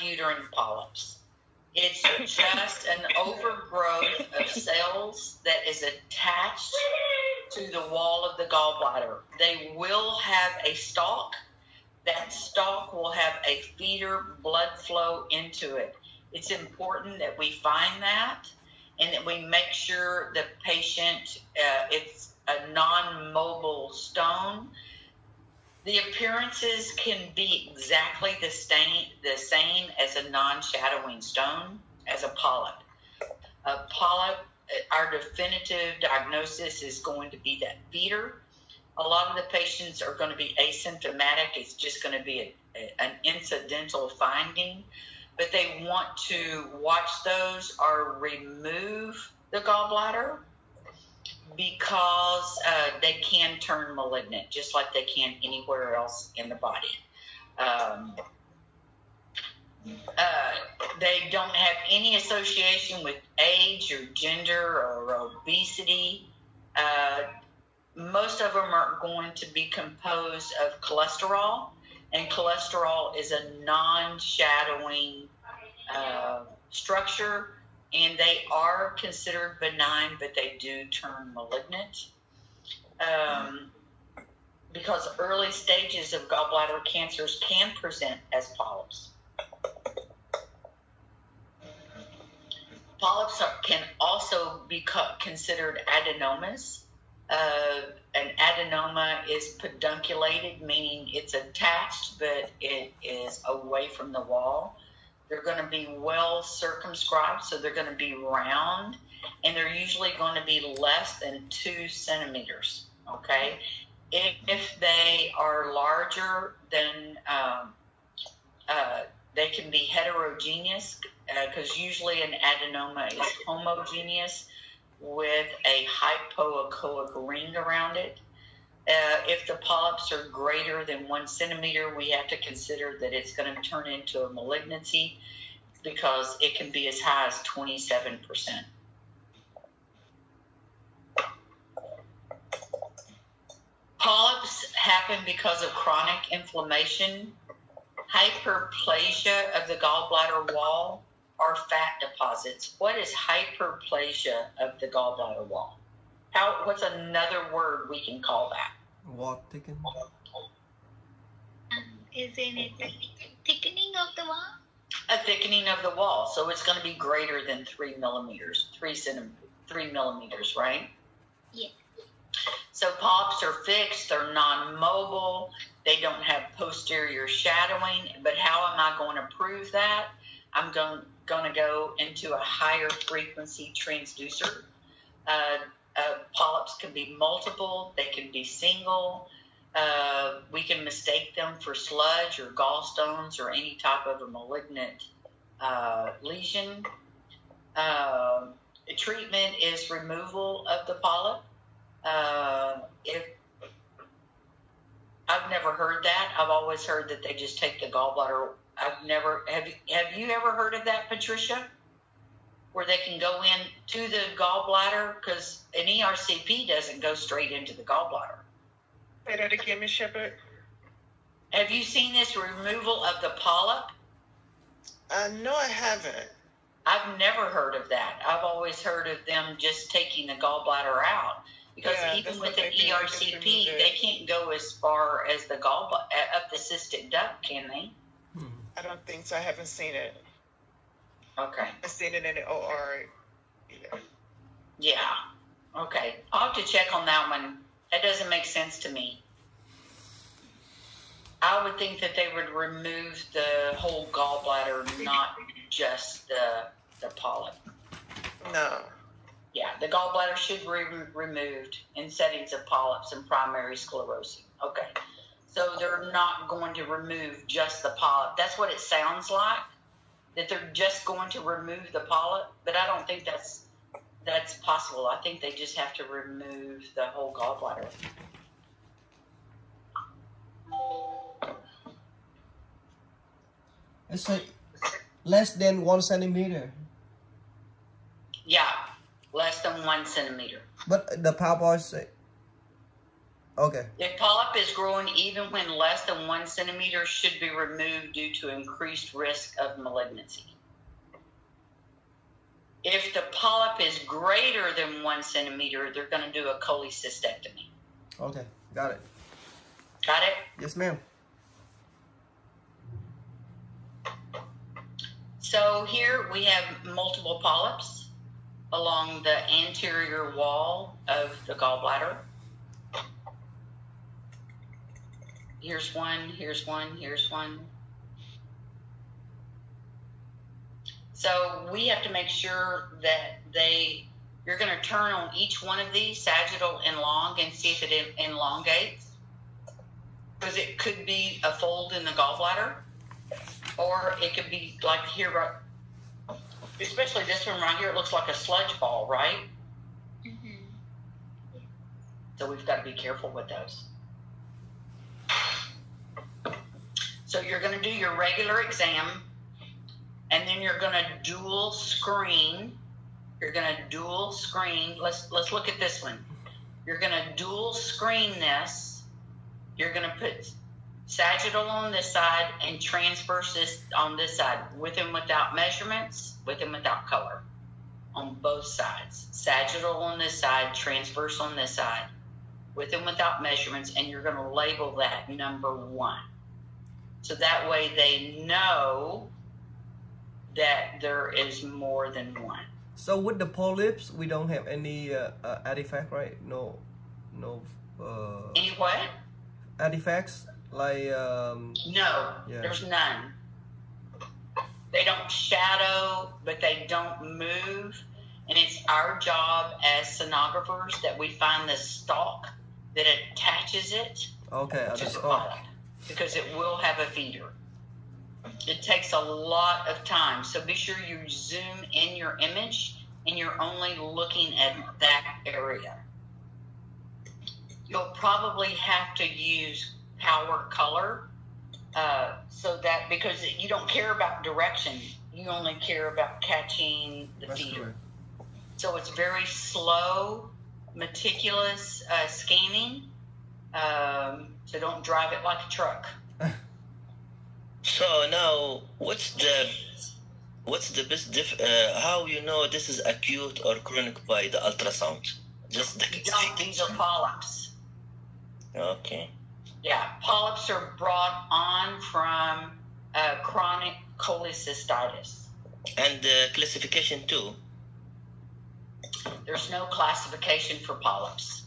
uterine polyps. It's just an overgrowth of cells that is attached to the wall of the gallbladder. They will have a stalk. That stalk will have a feeder blood flow into it. It's important that we find that and that we make sure the patient, it's a non-mobile stone. The appearances can be exactly the same as a non-shadowing stone, as a polyp. A polyp, our definitive diagnosis is going to be that feeder. A lot of the patients are going to be asymptomatic. It's just going to be an incidental finding. But they want to watch those or remove the gallbladder because they can turn malignant, just like they can anywhere else in the body. They don't have any association with age or gender or obesity. Most of them are going to be composed of cholesterol, and cholesterol is a non-shadowing structure, and they are considered benign, but they do turn malignant. Because early stages of gallbladder cancers can present as polyps. Polyps can also be considered adenomas. An adenoma is pedunculated, meaning it's attached, but it is away from the wall. They're going to be well circumscribed, so they're going to be round, and they're usually going to be less than 2 centimeters, okay? If they are larger, then they can be heterogeneous, because usually an adenoma is homogeneous with a hypoechoic ring around it. If the polyps are greater than 1 centimeter, we have to consider that it's going to turn into a malignancy because it can be as high as 27%. Polyps happen because of chronic inflammation, hyperplasia of the gallbladder wall, or fat deposits. What is hyperplasia of the gallbladder wall? What's another word we can call that? Wall thickening. Isn't it a thickening of the wall? A thickening of the wall. So it's going to be greater than 3 millimeters, 3 millimeters, right? Yeah. So polyps are fixed. They're non-mobile. They don't have posterior shadowing. But how am I going to prove that? I'm going to go into a higher frequency transducer. Polyps can be multiple. They can be single. We can mistake them for sludge or gallstones or any type of a malignant lesion. Treatment is removal of the polyp. I've never heard that. I've always heard that they just take the gallbladder. Have you ever heard of that, Patricia? Where they can go in to the gallbladder, because an ERCP doesn't go straight into the gallbladder. Say that again, Ms. Shepherd. Have you seen this removal of the polyp? No, I haven't. I've never heard of that. I've always heard of them just taking the gallbladder out. Because even with the ERCP, they can't go as far as the gallbladder, up the cystic duct, can they? I don't think so. I haven't seen it. Okay. I've seen it in the OR either. Yeah. Okay. I'll have to check on that one. That doesn't make sense to me. I would think that they would remove the whole gallbladder, not just the polyp. No. Yeah, the gallbladder should be removed in settings of polyps and primary sclerosing. Okay. So they're not going to remove just the polyp. That's what it sounds like, that they're just going to remove the polyp, but I don't think that's possible. I think they just have to remove the whole gallbladder. It's like less than 1 centimeter. Yeah, less than 1 centimeter. But the polyp say Okay. If polyp is growing even when less than 1 centimeter, should be removed due to increased risk of malignancy. If the polyp is greater than 1 centimeter, they're going to do a cholecystectomy. Okay. Got it. Got it? Yes, ma'am. So here we have multiple polyps along the anterior wall of the gallbladder. Here's one, here's one, here's one. So we have to make sure that you're going to turn on each one of these, sagittal and long, and see if it elongates. Because it could be a fold in the gallbladder, or it could be like here, right, especially this one right here, it looks like a sludge ball, right? Mm-hmm. So we've got to be careful with those. So you're going to do your regular exam, and then you're going to dual screen. You're going to dual screen. Let's look at this one. You're going to dual screen this. You're going to put sagittal on this side and transverse this on this side, with and without measurements, with and without color, on both sides. Sagittal on this side, transverse on this side, with and without measurements, and you're going to label that number 1. So that way they know that there is more than one. So with the polyps, we don't have any artifact, right? No. Any what? Artifacts like No, yeah. there's none. They don't shadow, but they don't move. And it's our job as sonographers that we find the stalk that attaches it Okay, to the stalk. polyp, because it will have a feeder. It takes a lot of time. So be sure you zoom in your image and you're only looking at that area. You'll probably have to use power color so that, because you don't care about direction, you only care about catching the That's feeder. correct. So it's very slow, meticulous scanning. So don't drive it like a truck. So now, what's the best how you know this is acute or chronic by the ultrasound? Just the These are polyps. Okay. Yeah, polyps are brought on from chronic cholecystitis. And classification too. There's no classification for polyps.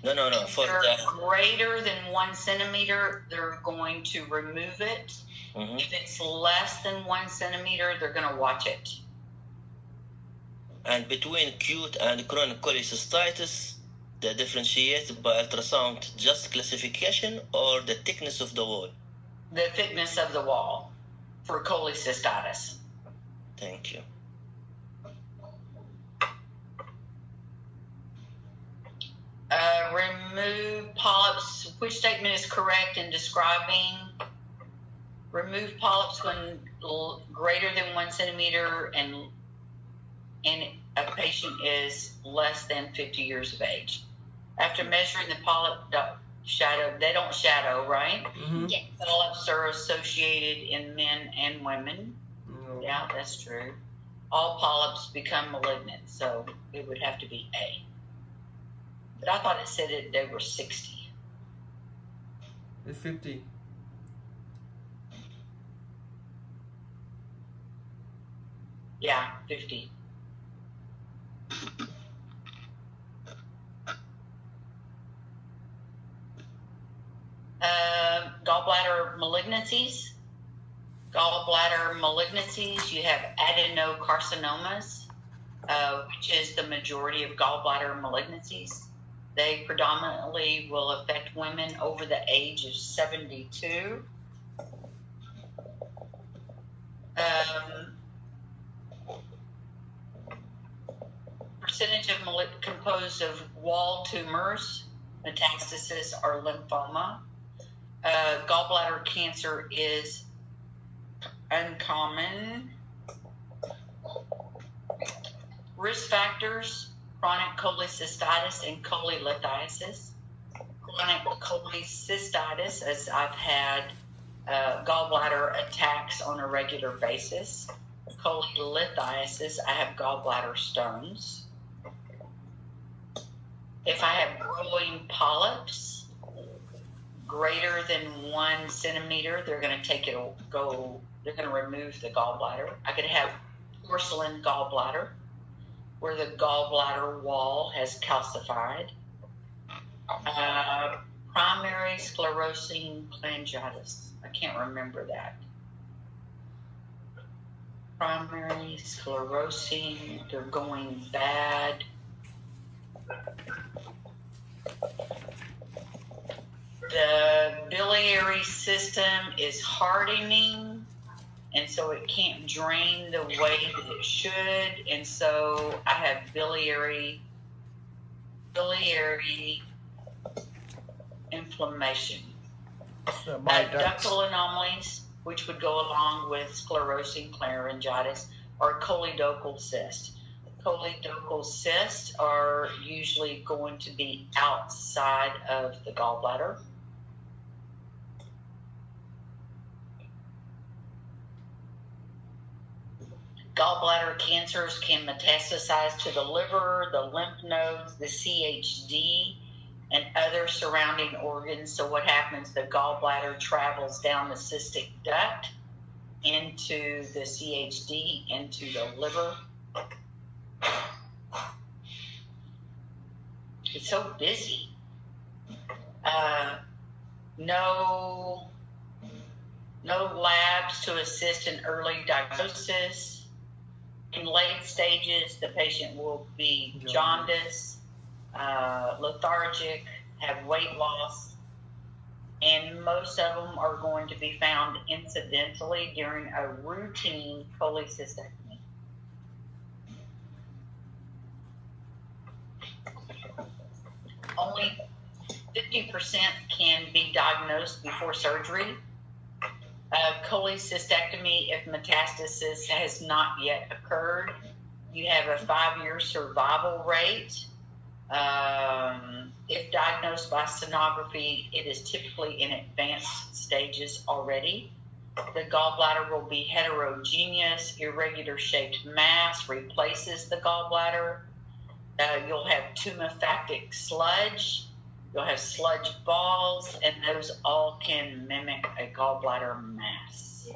No. For If they're the greater than 1 centimeter, they're going to remove it. If it's less than 1 centimeter, they're going to watch it. and between acute and chronic cholecystitis, the differentiated by ultrasound, just classification or the thickness of the wall? The thickness of the wall for cholecystitis. Thank you. Remove polyps. Which statement is correct in describing? Remove polyps when greater than 1 centimeter and a patient is less than 50 years of age. After measuring the polyp shadow, they don't shadow, right? Yes. Polyps are associated in men and women. No. Yeah, that's true. All polyps become malignant, so it would have to be A. But I thought it said that they were 60. It's 50. Yeah, 50. Gallbladder malignancies. Gallbladder malignancies, you have adenocarcinomas, which is the majority of gallbladder malignancies. They predominantly will affect women over the age of 72. Percentage of composed of wall tumors, metastasis, or lymphoma. Gallbladder cancer is uncommon. Risk factors: chronic cholecystitis and cholelithiasis. chronic cholecystitis, as I've had gallbladder attacks on a regular basis. Cholelithiasis, I have gallbladder stones. If I have growing polyps greater than 1 centimeter, they're going to they're going to remove the gallbladder. I could have porcelain gallbladder, where the gallbladder wall has calcified. Primary sclerosing cholangitis. I can't remember that. Primary sclerosing, they're going bad. The biliary system is hardening, and so it can't drain the way that it should, and so I have biliary inflammation. Ductal anomalies, which would go along with sclerosing cholangitis, or choledochal cysts. Choledochal cysts are usually going to be outside of the gallbladder. Gallbladder cancers can metastasize to the liver, the lymph nodes, the CHD, and other surrounding organs. So what happens, the gallbladder travels down the cystic duct into the CHD, into the liver. It's so busy. No labs to assist in early diagnosis. In late stages, the patient will be jaundice, lethargic, have weight loss, and most of them are going to be found incidentally during a routine cholecystectomy. Only 50% can be diagnosed before surgery. Cholecystectomy, if metastasis has not yet occurred, you have a 5-year survival rate. If diagnosed by sonography, it is typically in advanced stages already. The gallbladder will be heterogeneous, irregular shaped mass, replaces the gallbladder. You'll have tumefactic sludge. You'll have sludge balls, and those all can mimic a gallbladder mass.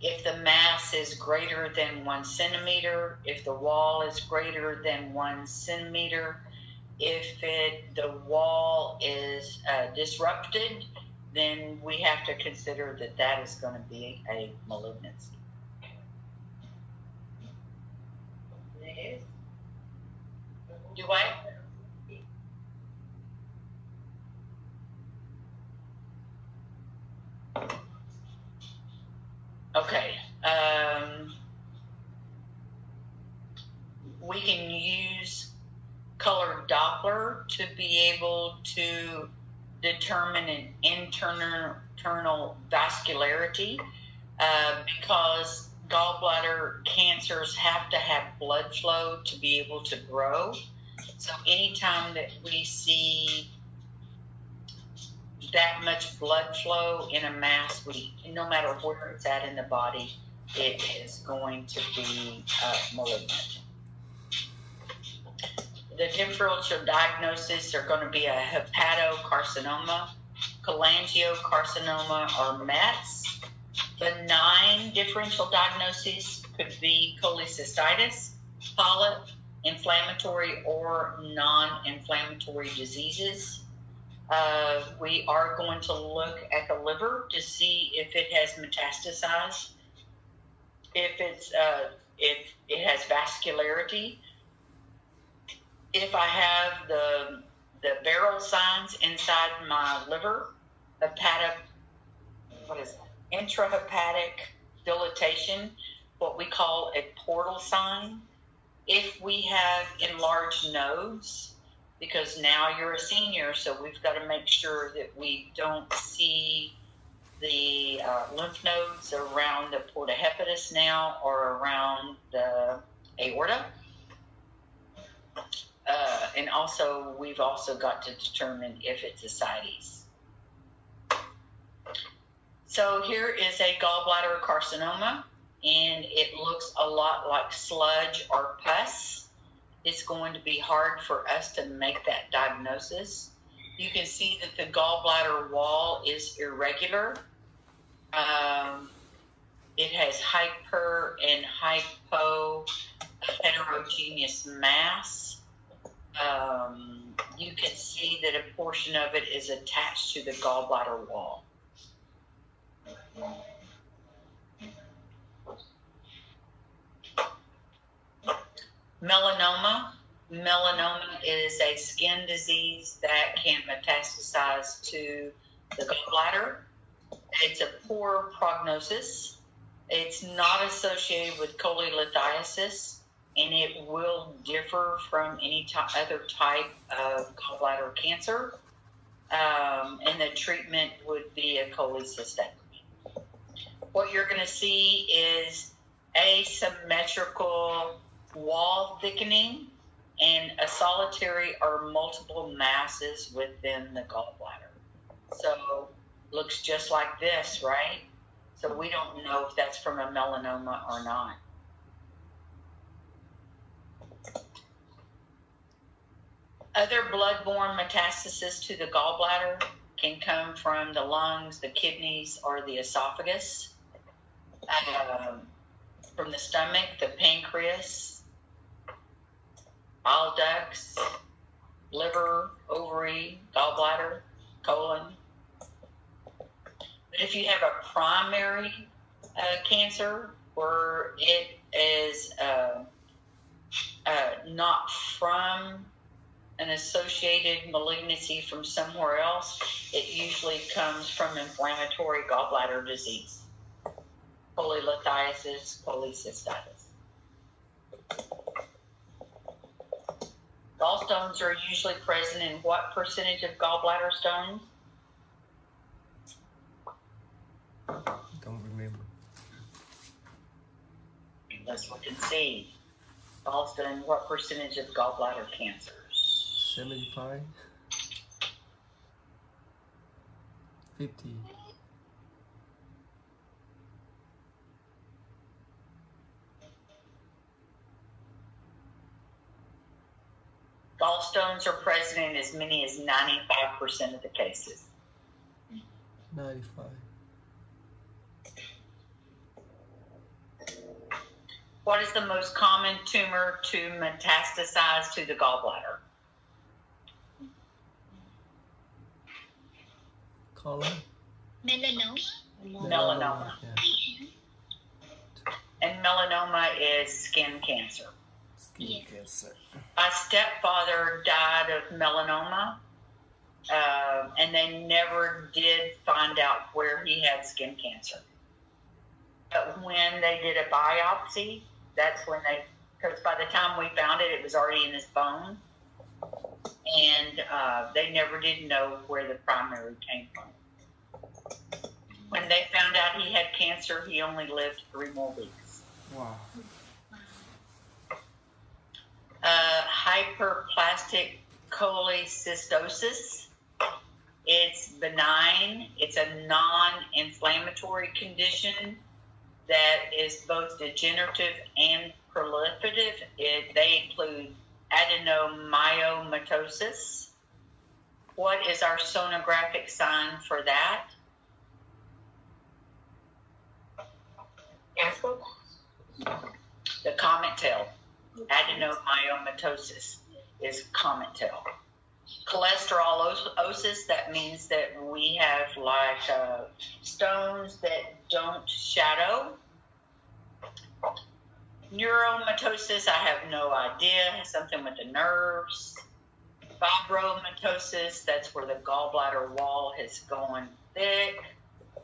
If the mass is greater than 1 centimeter, if the wall is greater than 1 centimeter, if the wall is disrupted, then we have to consider that that is going to be a malignancy. Do I? Okay. We can use color Doppler to be able to determine an internal vascularity because gallbladder cancers have to have blood flow to be able to grow. So anytime that we see that much blood flow in a mass, no matter where it's at in the body, it is going to be malignant. The differential diagnoses are going to be a hepatocarcinoma, cholangiocarcinoma, or METS. Benign differential diagnoses could be cholecystitis, polyp, inflammatory or non-inflammatory diseases. We are going to look at the liver to see if it has metastasized, if it has vascularity. If I have the barrel signs inside my liver, intrahepatic dilatation, what we call a portal sign. If we have enlarged nodes, because now you're a senior, so we've got to make sure that we don't see the lymph nodes around the porta hepatis now or around the aorta. And also, we've also got to determine if it's ascites. So here is a gallbladder carcinoma, and it looks a lot like sludge or pus. It's going to be hard for us to make that diagnosis. You can see that the gallbladder wall is irregular. It has hyper and hypo heterogeneous mass. You can see that a portion of it is attached to the gallbladder wall. Melanoma. Melanoma is a skin disease that can metastasize to the gallbladder. It's a poor prognosis. It's not associated with cholelithiasis, and it will differ from any other type of gallbladder cancer. And the treatment would be a cholecystectomy. What you're going to see is asymmetrical wall thickening and a solitary or multiple masses within the gallbladder. So looks just like this, right? So we don't know if that's from a melanoma or not. Other bloodborne metastasis to the gallbladder can come from the lungs, the kidneys, or the esophagus. From the stomach, the pancreas, bile ducts, liver, ovary, gallbladder, colon. But if you have a primary cancer where it is not from an associated malignancy from somewhere else, it usually comes from inflammatory gallbladder disease, cholelithiasis, cholecystitis. Gallstones are usually present in what percentage of gallbladder stones? Don't remember. Let's look and see. Gallstone, what percentage of gallbladder cancers? 75. 50. Gallstones are present in as many as 95% of the cases. 95. What is the most common tumor to metastasize to the gallbladder? Colon? Melanoma. Melanoma. Yeah. And melanoma is skin cancer. Skin Yes. cancer. My stepfather died of melanoma, and they never did find out where he had skin cancer. But when they did a biopsy, that's when because by the time we found it, it was already in his bone. And they never did know where the primary came from. When they found out he had cancer, he only lived 3 more weeks. Wow. Hyperplastic cholecystosis. It's benign. It's a non-inflammatory condition that is both degenerative and proliferative. They include adenomyomatosis. What is our sonographic sign for that? The comet tail. Adenomyomatosis is comet tail. Cholesterolosis, that means that we have like stones that don't shadow. Neuromatosis, I have no idea, has something with the nerves. Fibromatosis, that's where the gallbladder wall has gone thick.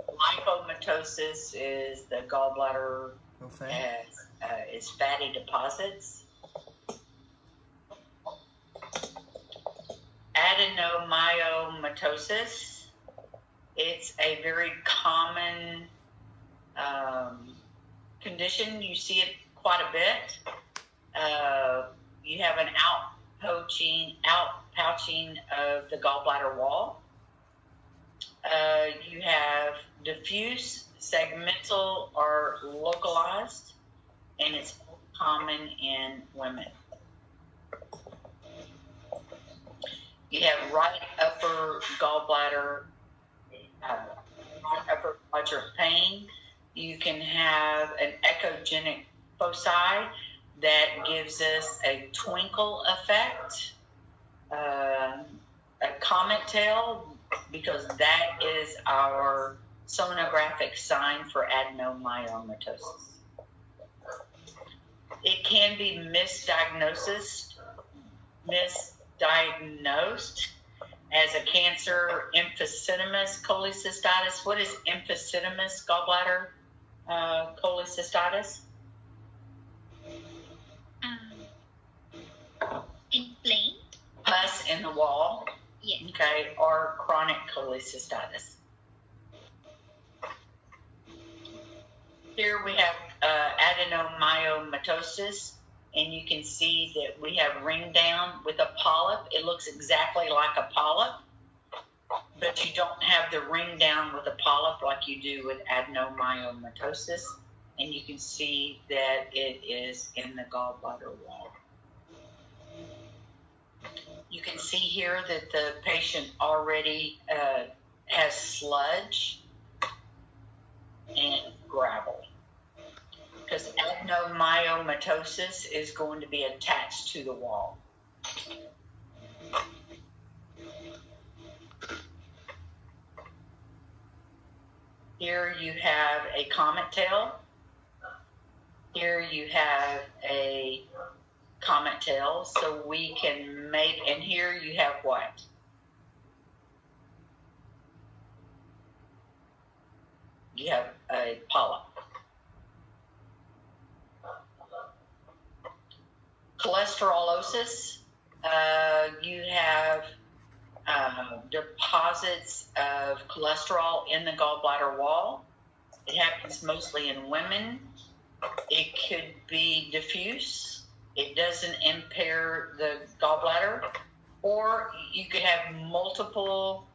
Lipomatosis is the gallbladder is fatty deposits. Adenomyomatosis, it's a very common condition. You see it quite a bit. You have an outpouching of the gallbladder wall. You have diffuse, segmental, or localized, and it's common in women. You have right upper gallbladder, right upper quadrant pain. You can have an echogenic foci that gives us a twinkle effect, a comet tail, because that is our sonographic sign for adenomyomatosis. It can be misdiagnosed as a cancer emphysematous cholecystitis. What is emphysematous gallbladder cholecystitis? Inflamed. Pus in the wall. Yes. Okay, or chronic cholecystitis. Here we have adenomyomatosis, and you can see that we have ring down with a polyp. It looks exactly like a polyp, but you don't have the ring down with a polyp like you do with adenomyomatosis, and you can see that it is in the gallbladder wall. You can see here that the patient already has sludge and gravel, because adenomyomatosis is going to be attached to the wall. Here you have a comet tail. Here you have a comet tail, so we can make, and here you have what? You have a polyp. Cholesterolosis, you have deposits of cholesterol in the gallbladder wall. It happens mostly in women. It could be diffuse. It doesn't impair the gallbladder, or you could have multiple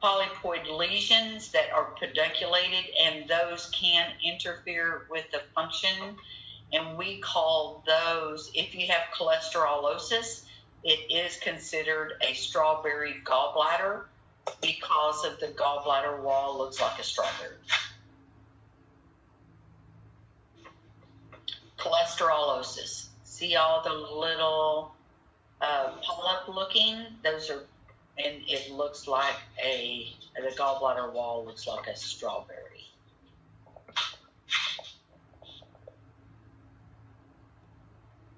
polypoid lesions that are pedunculated, and those can interfere with the function. And we call those, if you have cholesterolosis, it is considered a strawberry gallbladder because of the gallbladder wall looks like a strawberry. Cholesterolosis. See all the little polyp looking? Those are, and it looks like the gallbladder wall looks like a strawberry.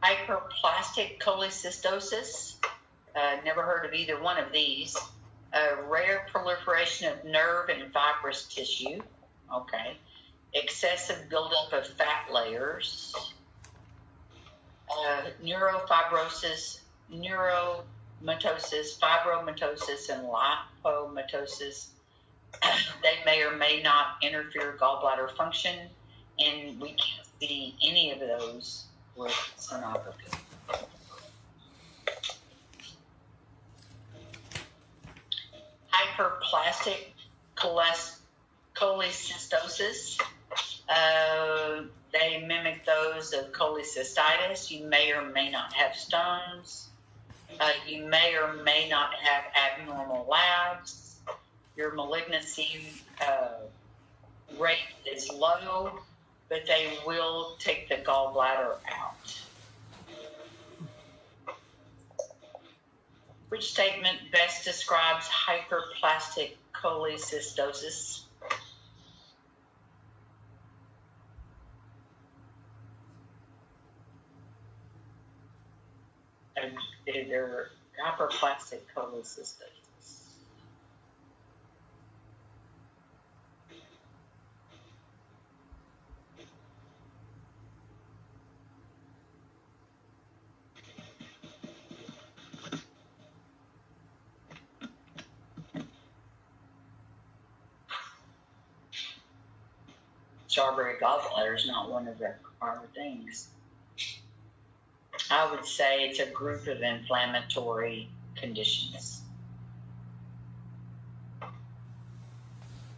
Hyperplastic cholecystosis. Never heard of either one of these. Rare proliferation of nerve and fibrous tissue. Okay. Excessive buildup of fat layers. Neurofibrosis, neuromatosis, fibromatosis, and lipomatosis. They may or may not interfere gallbladder function, and we can't see any of those with sonography. Hyperplastic cholecystosis. They mimic those of cholecystitis. You may or may not have stones. You may or may not have abnormal labs. Your malignancy rate is low, but they will take the gallbladder out. Which statement best describes hyperplastic cholecystosis? They're hyperplastic cholecystosis. Strawberry gallbladder is not one of the required things. I would say it's a group of inflammatory conditions.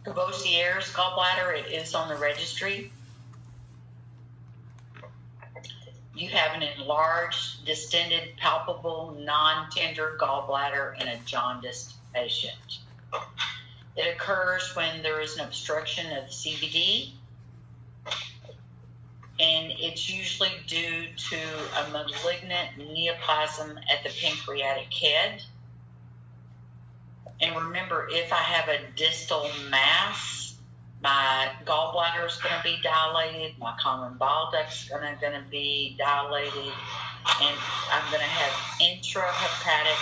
Cavossier's gallbladder, it is on the registry. You have an enlarged, distended, palpable, non-tender gallbladder in a jaundiced patient. It occurs when there is an obstruction of CBD, and it's usually due to a malignant neoplasm at the pancreatic head. And remember, if I have a distal mass, my gallbladder is going to be dilated, my common bile duct is going to be dilated, and I'm going to have intrahepatic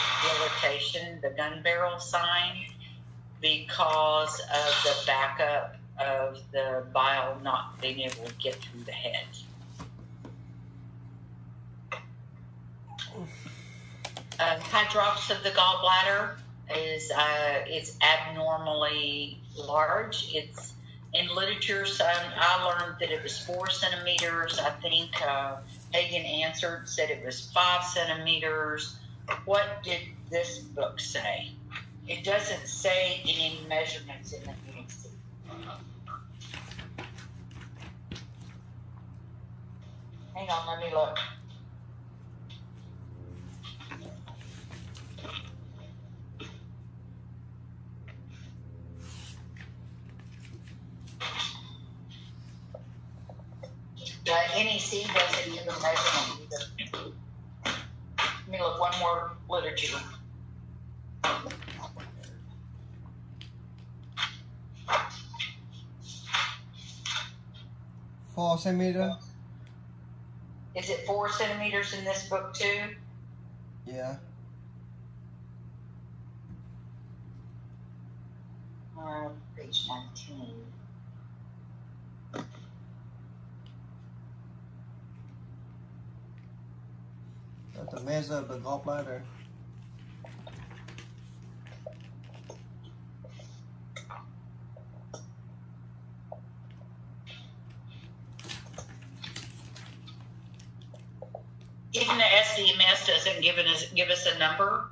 dilatation, the gun barrel sign, because of the backup of the bile not being able to get through the head. Hydrops of the gallbladder is it's abnormally large. It's in literature. I learned that it was 4 centimeters. I think Hagen answered, said it was 5 centimeters. What did this book say? It doesn't say any measurements in the EDC. Hang on, let me look. The NEC doesn't give a measurement either. Let me look one more literature. 4 centimeter. Is it 4 centimeters in this book too? Yeah. Page 19. The measure of the gallbladder. Even the SDMS doesn't give us a number.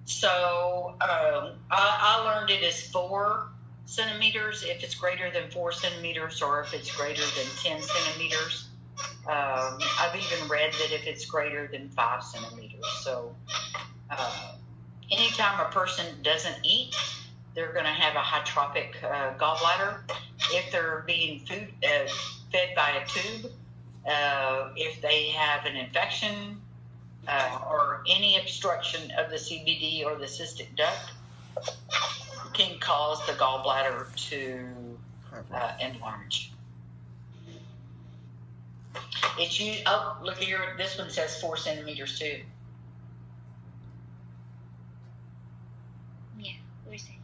So I learned it is 4 centimeters if it's greater than 4 centimeters, or if it's greater than 10 centimeters. I've even read that if it's greater than 5 centimeters. So anytime a person doesn't eat, they're going to have a hydropic gallbladder. If they're being fed by a tube, if they have an infection or any obstruction of the CBD or the cystic duct, can cause the gallbladder to enlarge. Look here, this one says 4 centimeters too. Yeah, 4 centimeters.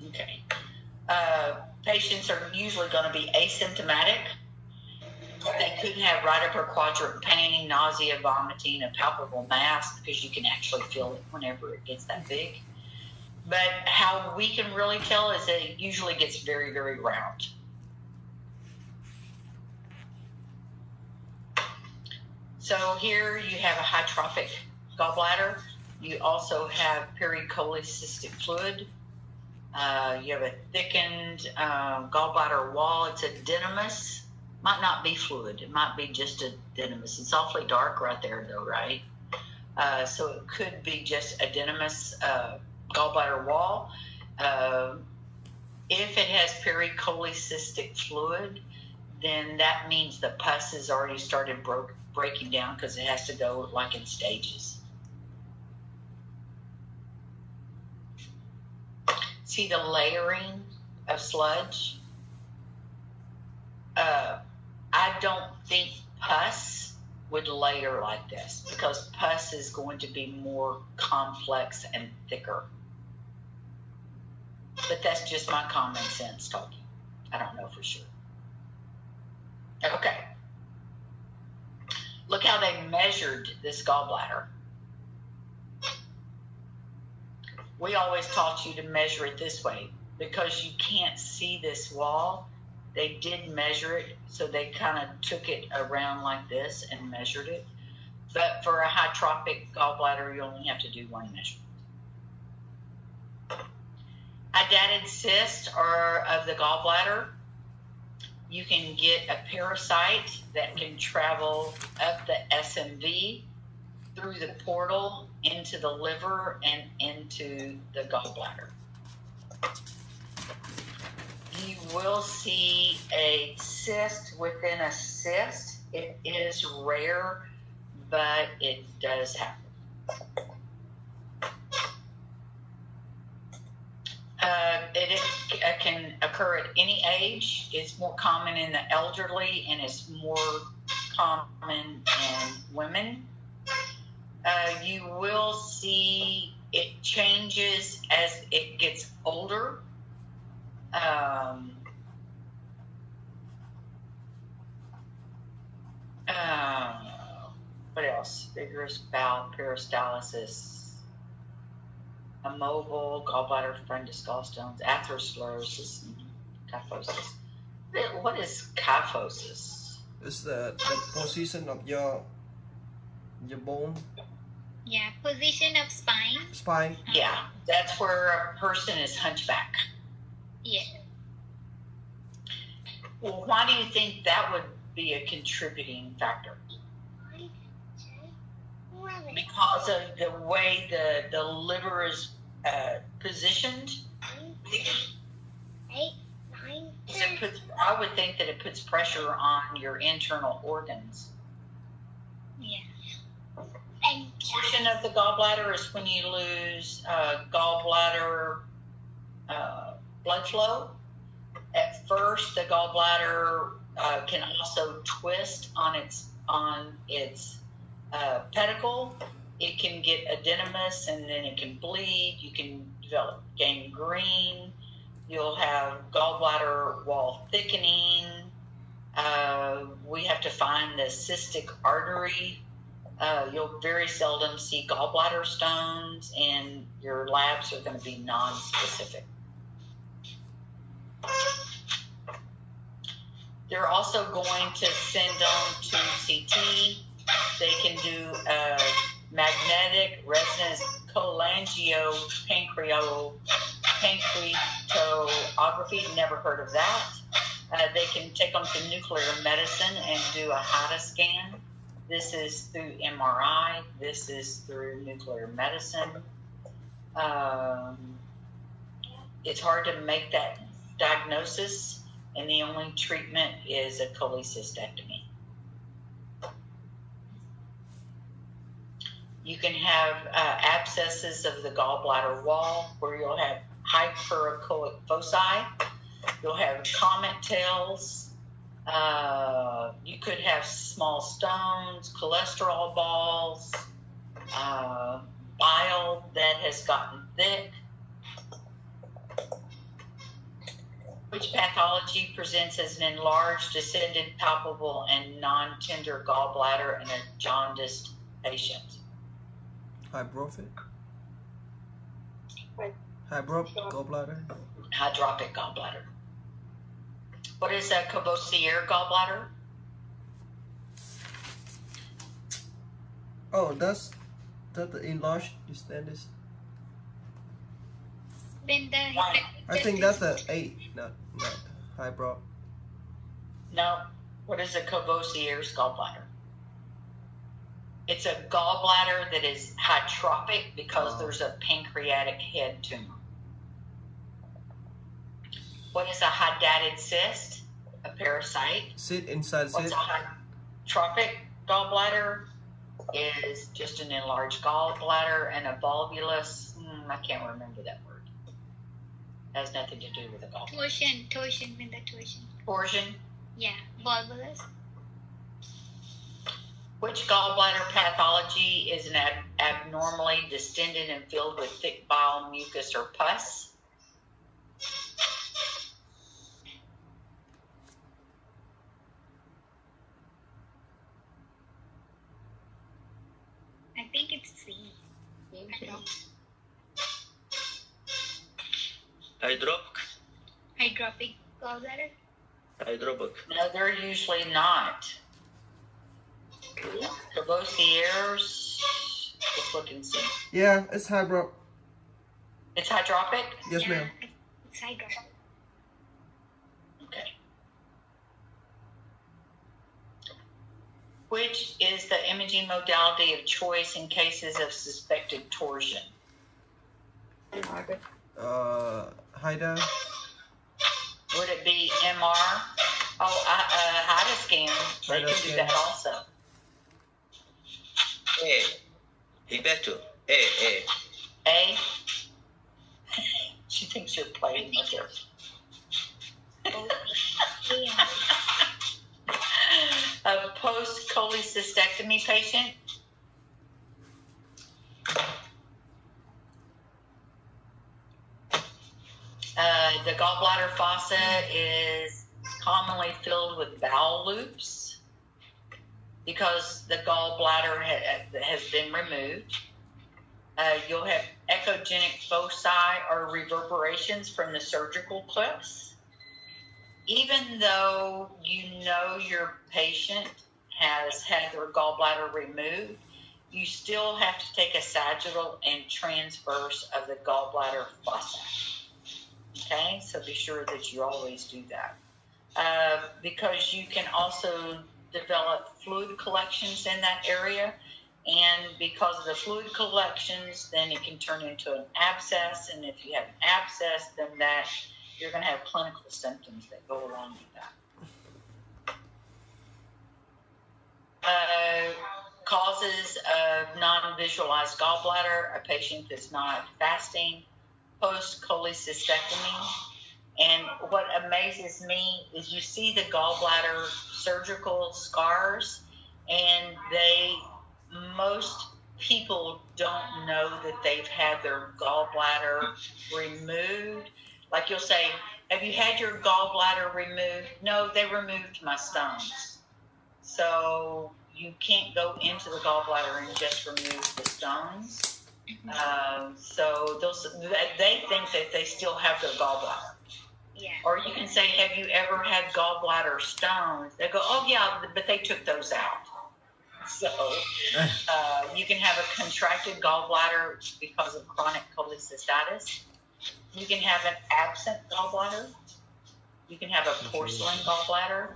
Okay. Patients are usually going to be asymptomatic. They could have right upper quadrant pain, nausea, vomiting, a palpable mass, because you can actually feel it whenever it gets that big. But how we can really tell is that it usually gets very, very round. So here you have a hydropic gallbladder. You also have pericholecystic fluid. You have a thickened gallbladder wall. It's adenomous. Might not be fluid. It might be just adenomous. It's awfully dark right there, though, right? So it could be just adenomous gallbladder wall. If it has pericholecystic fluid, then that means the pus has already started breaking down, because it has to go like in stages. See the layering of sludge? I don't think pus would layer like this, because pus is going to be more complex and thicker. But that's just my common sense talking. I don't know for sure. Okay. Look how they measured this gallbladder. We always taught you to measure it this way, because you can't see this wall. They did measure it, so they kind of took it around like this and measured it. But for a hydropic gallbladder, you only have to do one measurement. Hydatid cysts are of the gallbladder. You can get a parasite that can travel up the SMV through the portal into the liver and into the gallbladder. You will see a cyst within a cyst. It is rare, but it does happen. It can occur at any age. It's more common in the elderly, and it's more common in women. You will see it changes as it gets older. What else? Vigorous bowel peristalsis, immobile gallbladder fundus, gallstones, atherosclerosis, and kyphosis. What is kyphosis? It's the position of your bone. Yeah, position of spine. Spine. Yeah, that's where a person is hunchback. Yeah. Well, why do you think that would be a contributing factor? Because of the way the liver is positioned. I would think that it puts pressure on your internal organs. Yeah. Portion of the gallbladder is when you lose gallbladder blood flow. At first, the gallbladder can also twist on its pedicle. It can get edematous, and then it can bleed. You can develop gangrene. You'll have gallbladder wall thickening. We have to find the cystic artery. You'll very seldom see gallbladder stones, and your labs are going to be non-specific. They're also going to send them to CT. They can do magnetic resonance cholangiopancreatography. Never heard of that. They can take them to nuclear medicine and do a HIDA scan. This is through MRI. This is through nuclear medicine. It's hard to make that diagnosis, and the only treatment is a cholecystectomy. You can have abscesses of the gallbladder wall where you'll have hyperechoic foci. You'll have comet tails. You could have small stones, cholesterol balls, bile that has gotten thick. Which pathology presents as an enlarged, descended, palpable, and non-tender gallbladder in a jaundiced patient? Hydropic gallbladder. Hydropic gallbladder. What is a Courvoisier gallbladder? Oh, that's the enlarged descended. When the I think that's a 8, not hybrid. No. What is a Courvoisier's gallbladder? It's a gallbladder that is hydropic because there's a pancreatic head tumor. What is a hydatid cyst? A parasite. Sit inside What's sit. a hydropic gallbladder? Is just an enlarged gallbladder, and a volvulus. I can't remember that word. Has nothing to do with a gallbladder. torsion with the torsion. Torsion. Yeah, volvulus. Which gallbladder pathology is an abnormally distended and filled with thick bile, mucus, or pus? I think it's C. Hydropic gallbladder. Hydropic. No, they're usually not. Cavosier's. Let's look and see. Yeah, it's hydro. It's hydropic? Yes, ma'am. It's hydropic. Okay. Which is the imaging modality of choice in cases of suspected torsion? Hydro. Would it be MR? Oh, Hydroscan. They can do Hydroscan. that also. Hibeto. A. A? She thinks you're playing with her. A post-cholecystectomy patient. The gallbladder fossa is commonly filled with bowel loops because the gallbladder has been removed. You'll have echogenic foci or reverberations from the surgical clips. Even though you know your patient has had their gallbladder removed, you still have to take a sagittal and transverse of the gallbladder fossa. Okay, so be sure that you always do that. Because you can also develop fluid collections in that area, and because of the fluid collections, then it can turn into an abscess, and if you have an abscess, then that you're going to have clinical symptoms that go along with that. Causes of non-visualized gallbladder: a patient that's not fasting, post-cholecystectomy. And what amazes me is you see the gallbladder surgical scars, and most people don't know that they've had their gallbladder removed. Like you'll say, have you had your gallbladder removed? No, they removed my stones. So you can't go into the gallbladder and just remove the stones. So they think that they still have their gallbladder. Yeah. Or you can say, have you ever had gallbladder stones? They go, oh yeah, but they took those out. So you can have a contracted gallbladder because of chronic cholecystitis. You can have an absent gallbladder. You can have a porcelain gallbladder.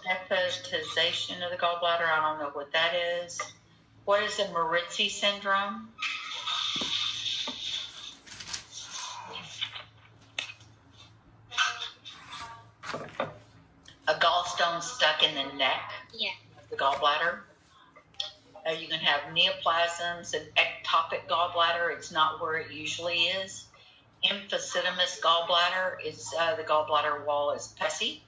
Hepatization of the gallbladder, I don't know what that is. What is a Moritzi syndrome? A gallstone stuck in the neck Yeah. of the gallbladder. You can have neoplasms and ectopic gallbladder. It's not where it usually is. Emphysematous gallbladder is the gallbladder wall is pessy.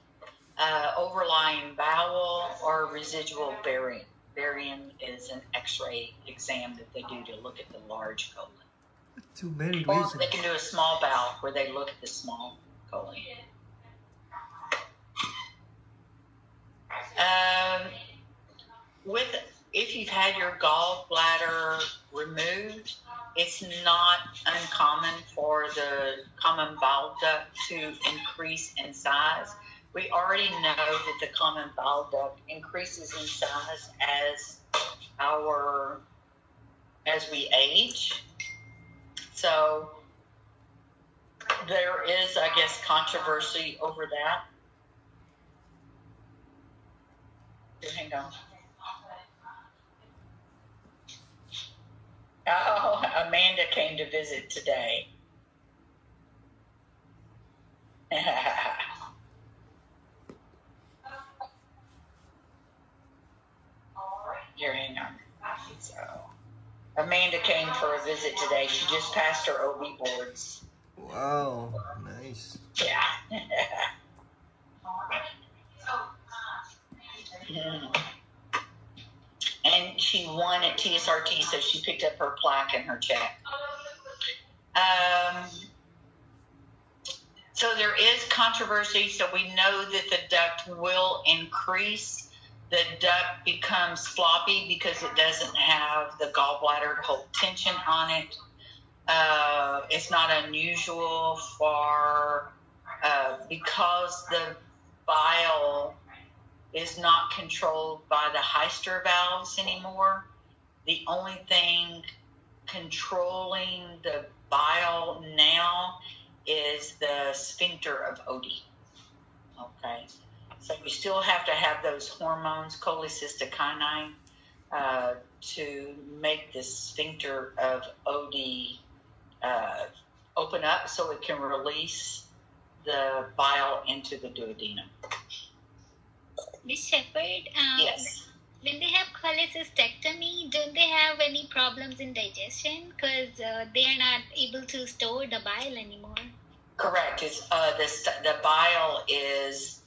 Overlying bowel or residual barium. Barium is an X-ray exam that they do to look at the large colon. Too many Or reasons. they can do a small bowel where they look at the small colon. If you've had your gallbladder removed, it's not uncommon for the common bile duct to increase in size. We already know that the common bile duct increases in size as we age. So there is, I guess, controversy over that. Hang on. Oh, Amanda came to visit today. Here, hang on. So, Amanda came for a visit today. She just passed her OB boards. Wow, nice. Yeah. And she won at TSRT, so she picked up her plaque and her check. So there is controversy. So we know that the duct will increase. The duct becomes floppy because it doesn't have the gallbladder to hold tension on it. It's not unusual for because the bile is not controlled by the Heister valves anymore. The only thing controlling the bile now is the sphincter of Oddi. Okay, so you still have to have those hormones, cholecystokinin, to make the sphincter of Oddi open up so it can release the bile into the duodenum. Miss Shepherd, Yes. when they have cholecystectomy, don't they have any problems in digestion? Because they are not able to store the bile anymore. Correct. It's the bile is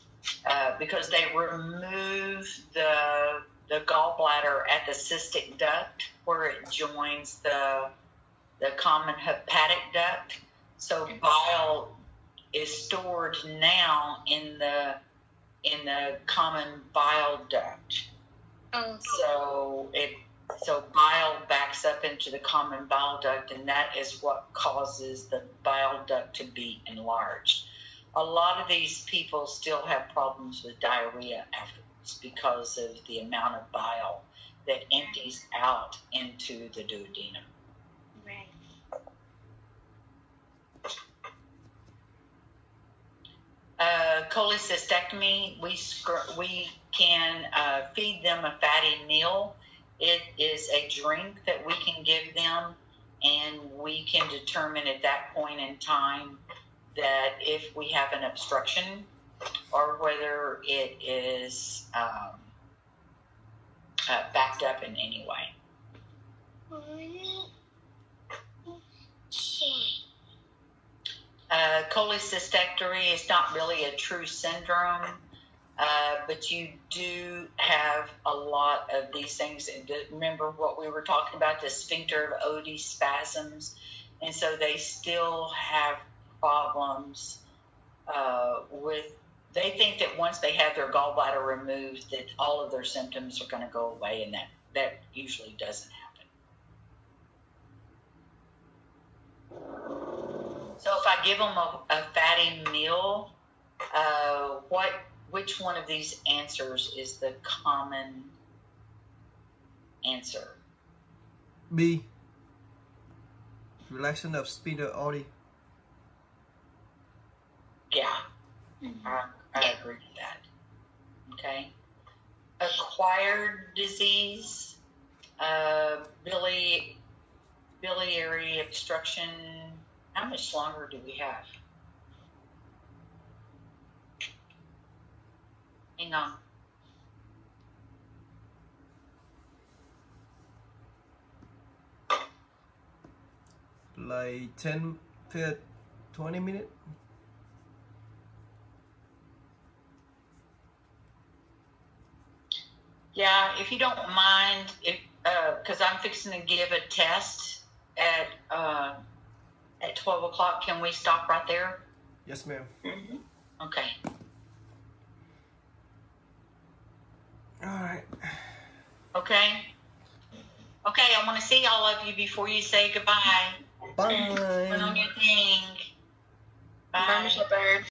because they remove the gallbladder at the cystic duct where it joins the common hepatic duct. So bile is stored now in the common bile duct. Okay. So bile backs up into the common bile duct, and that is what causes the bile duct to be enlarged. A lot of these people still have problems with diarrhea afterwards because of the amount of bile that empties out into the duodenum. Right. Cholecystectomy, we can feed them a fatty meal. It is a drink that we can give them, and we can determine at that point in time that if we have an obstruction or whether it is backed up in any way. Cholecystectomy is not really a true syndrome, but you do have a lot of these things. And remember what we were talking about, the sphincter of Oddi spasms, and so they still have problems with. They think that once they have their gallbladder removed, that all of their symptoms are going to go away, and that usually doesn't happen. So if I give them a fatty meal, which one of these answers is the common answer? B. Relaxation of sphincter Oddi. Yeah, I agree with that. Okay. Acquired disease, biliary obstruction. How much longer do we have? Hang on. Like 10, 20 minutes? Yeah, if you don't mind, because I'm fixing to give a test at 12 o'clock. Can we stop right there? Yes, ma'am. Mm-hmm. Okay. All right. Okay. Okay, I want to see all of you before you say goodbye. Bye. Put on your thing. Bye. Bye, Shepherd.